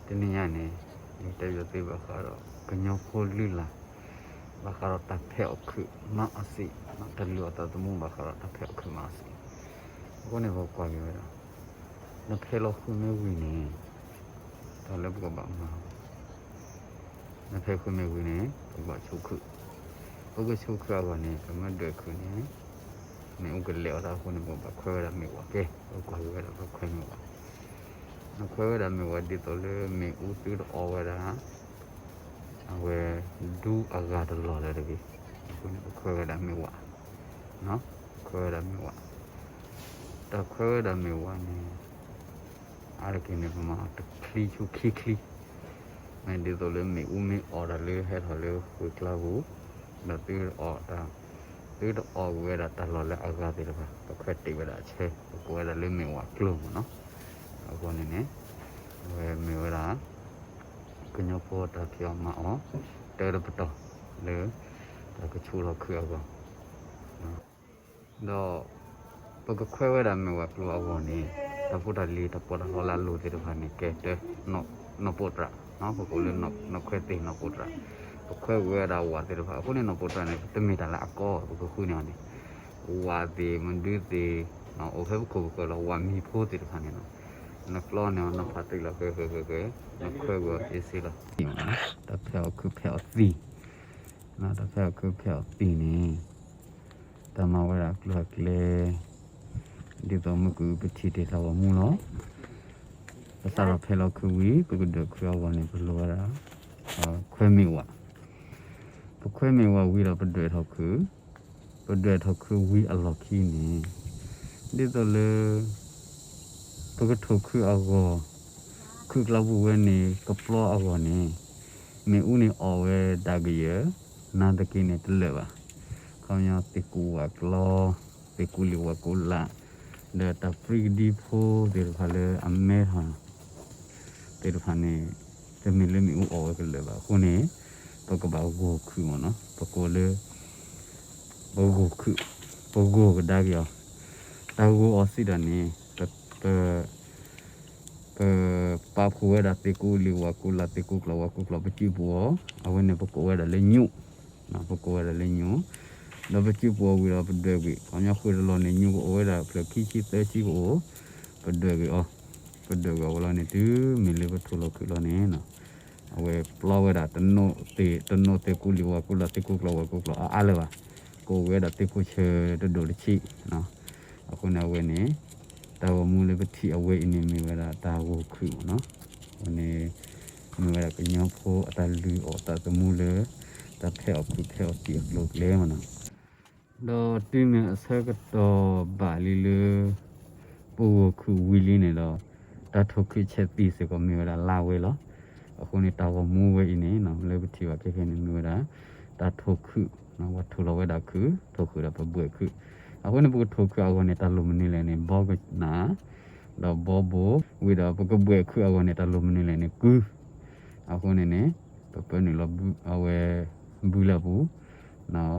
တနည်းရနေဒီတရသေးပါခါတော့ကညောဖိုလူလာဘာခါတော့တက်ဖဲအခုမအစီမတလူအတသမုံဘာခါတော့တက်ဖဲအခုမအစီကိုနေဘောကွာပြီတော့နဖဲလို့ခုမဲဝင်းနေတော်လည်းဘောပါမှာနဖဲခုမဲဝင်းနေဘောချုပ်ခုဘုကချုပ်ခါကနေကမတ်တွေခုနေနေဥကလေအတာခုနေဘောခွဲရမယ်ဝကဲဘောကွာရတော့ခွဲမှာနခွဲရမယ်ဝဒီတော်လည်းမေဥတူအော်ဝရာအဝဲဒူအဂါတလော်လည်းတကယ်ခုနေခွဲရမယ်ဝနော်ခွဲရမယ်ဝတခွဲရမယ်ဝနေအားကင်းနေမှာတခလီချူခီခလီမင်းဒီတော်လည်းမေဥမေအော်တယ်လေဟဲ့တော်လည်းဝကလာဘူးနော်တူအော်တာတူအော်ဝဲတာတလော်လည်းအဂါတယ်ပါတခွဲတိဝဲတာချဲကိုရလည်းမေဝကလုံးနော်အခုနေနေဝဲမေဝရာကညပေါ်တာပြောင်းမအောင်တဲရပတော်လေတကချူတော့ခွေအောင်တော့ပကခွဲဝဲတာမေဝကလောအောင်နေတပုတ်တလီတပေါ်တော်လာလို့တဲ့ဘာနေကဲတဲ့နော်ပေါ်တာနော်ပကိုလည်းနော်ခွဲတဲ့နော်ပေါ်တာပခွဲဝဲတာဝါတဲ့ဘာအခုနေနော်ပေါ်တာနေတမီတာလာအကောပကခွေးနေနေဝါတဲ့မန်ဒီတဲ့နော်အဖက်ကိုကလောဝါမီဖို့တဲ့ဘာနေနော်နဖလောနော်နဖတ်တိလာကေနခွဲကိုအစီလာတဖဲခုဖဲသီနော်တဖဲခုဖဲသီနေတမဝရကလကလေဒီတော့မကူပတိတေသာဝမူနော်ပစာရဖဲလောက်ခုဝီပကုဒခွေဝနေဘလောရာခွဲမီဝပခွဲမီဝဝီတော့ပဒွေထောက်ခုဝီအလော်ခီနေဒီတော့လေပကထုတ်ခုအောခုကလဘဝနေကပလောအောနေမေဦးနေအော်ဝဲဒါကရနာတကိနေတလဲပါခေါင်းရတကူဝကလောတကူလီဝကူလာဒေတာပရိဒီဖိုဒီဖာလေအမေဟာဒီဖာနေတမီလမီဦးအော်ဝဲကလဲပါခုနေပကဘာဂိုခုမနော်ပကိုလေဘောဂိုခုဘောဂိုကဒါကရတာဂိုအော်စီဒနေပါခိုဝဲတာတေကူလီဝကူလာတေကူကလဝကူကလပချိဘောအဝနေပကိုဝဲတာလေညုနော်ပကိုဝဲတာလေညုတော့ပချိဘောဝီတော့ပဒွဲဝီအညာခွေလောနေညုကိုဝဲတာဖလခိချိတဲချိကိုပဒွဲဝီပဒွဲကဝလာနေတူမီလေပထူလောကူလောနေနော်အဝဲပလောဝဲတာတနိုတေကူလီဝကူလာတေကူကလဝကူကလအားလေပါကိုဝဲတာတေကူချေတဒိုလချိနော်အခုနဝဲနေတာဝမူလေပတိအဝဲအနေမီဝဲတာတာဝခုနော်ဟိုနေမီဝဲတာကညောဖို့အတလူအတသမူလေတဖဲအခုဖဲတီအလုတ်လဲမနော်တော့တင်းနေအစကတော့ဘာလီလေပူခုဝီလီနေတော့တထုတ်ခိချက်တီစကမီဝဲတာလာဝဲလောအခုနေတာဝမူဝဲနေနော်လေပတိဝခဲခဲနေမီဝဲတာတထုတ်ခုနော်ဝထူလောဝဲတာခုထုတ်ခုတာပပွေခုအခုနေပုတ်ထုတ်ခွာကနေတလုံးမနေလဲနေဘောကနာတော့ဘောဝီတော့ပုတ်ဘွဲခွာကနေတလုံးမနေလဲနေကူအခုနေနေပပနေလအဝဲဘူးလာဘူးနော်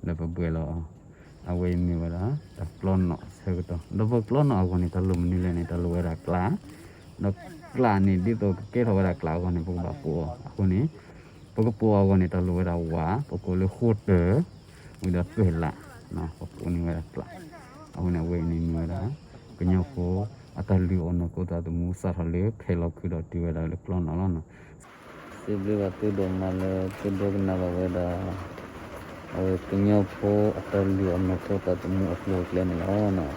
လည်းပပွဲလောအဝဲမီဝလာတပလွန်နော်ဆက်ကတော့ပပလွန်နော်အခုနေတလုံးမနေလဲနေတလုံးဝဲတာကလာတော့ကလာနေဒီတော့ကဲတော့ဝဲတာကလာကနေပုတ်ပါပူအခုနေပုတ်ပူအခုနေတလုံးဝဲတာဝါပုတ်ကိုလေခိုးတယ်ဝီတော့ပြလာနော်ပုန်နေရတာအခုနေဝေးနေမြတာကညောကိုအတလူအနကိုတာတမူစားရလေဖဲလောက်ခုတော့ဒီဝဲလာလေပလောနော်နော်စေဘလကတူတော့မလဲတူတော့နာဘဝဒါအဝေးကညောကိုအတလူအနကိုတာတမူအပလောကလဲနော်